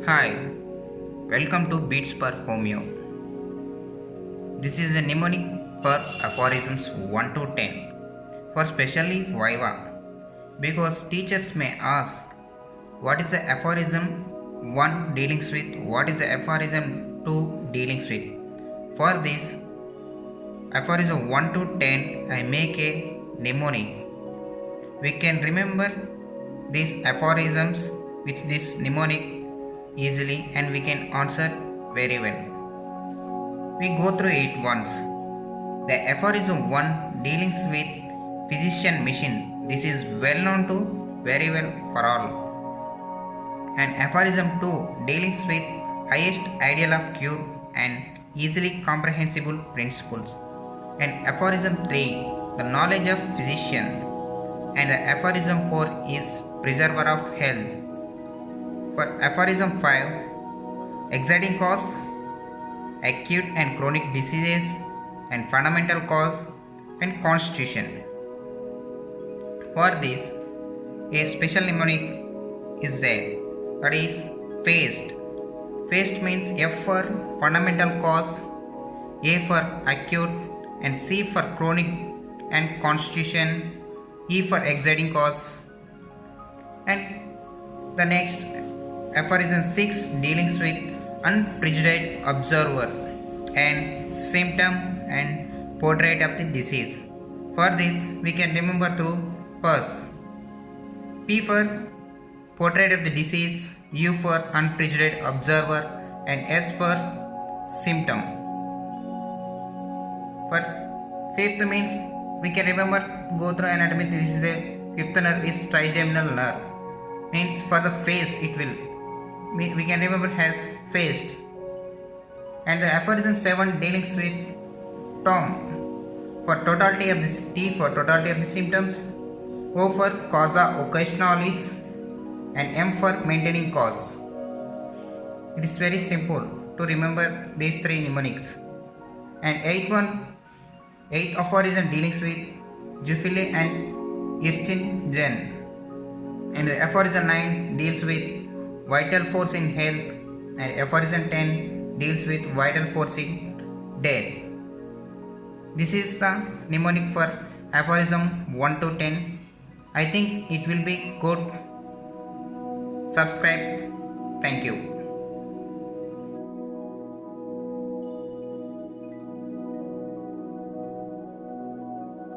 Hi, welcome to Beats per Homeo. This is a mnemonic for Aphorisms 1 to 10 for specially Viva because teachers may ask what is the aphorism 1 dealings with, what is the aphorism 2 dealings with. For this aphorism 1 to 10 I make a mnemonic. We can remember these aphorisms with this mnemonic easily and we can answer very well. We go through it once. The aphorism 1 dealings with physician machine. This is well known to very well for all. And aphorism 2 dealings with highest ideal of cure and easily comprehensible principles. And aphorism 3 the knowledge of physician. And the aphorism 4 is preserver of health. For aphorism 5, exciting cause, acute and chronic diseases, and fundamental cause and constitution. For this, a special mnemonic is there, that is phased. Phased means F for fundamental cause, A for acute, and C for chronic and constitution, E for exciting cause. And the next aphorism 6 dealings with unprejudiced observer and symptom and portrait of the disease. For this we can remember through PUS. P for portrait of the disease, U for unprejudiced observer, and S for symptom. For fifth means we can remember go through anatomy. This is the fifth nerve is trigeminal nerve. Means for the face it will we can remember has phased. And the aphorism 7 dealings with TOM for totality of this, T for totality of the symptoms, O for causa occasionalis, and M for maintaining cause. It is very simple to remember these three mnemonics. And eighth aphorism dealings with Juffile and Jen. And the aphorism 9 deals with vital force in health, and aphorism 10 deals with vital force in death. This is the mnemonic for aphorism 1 to 10. I think it will be good. Subscribe. Thank you.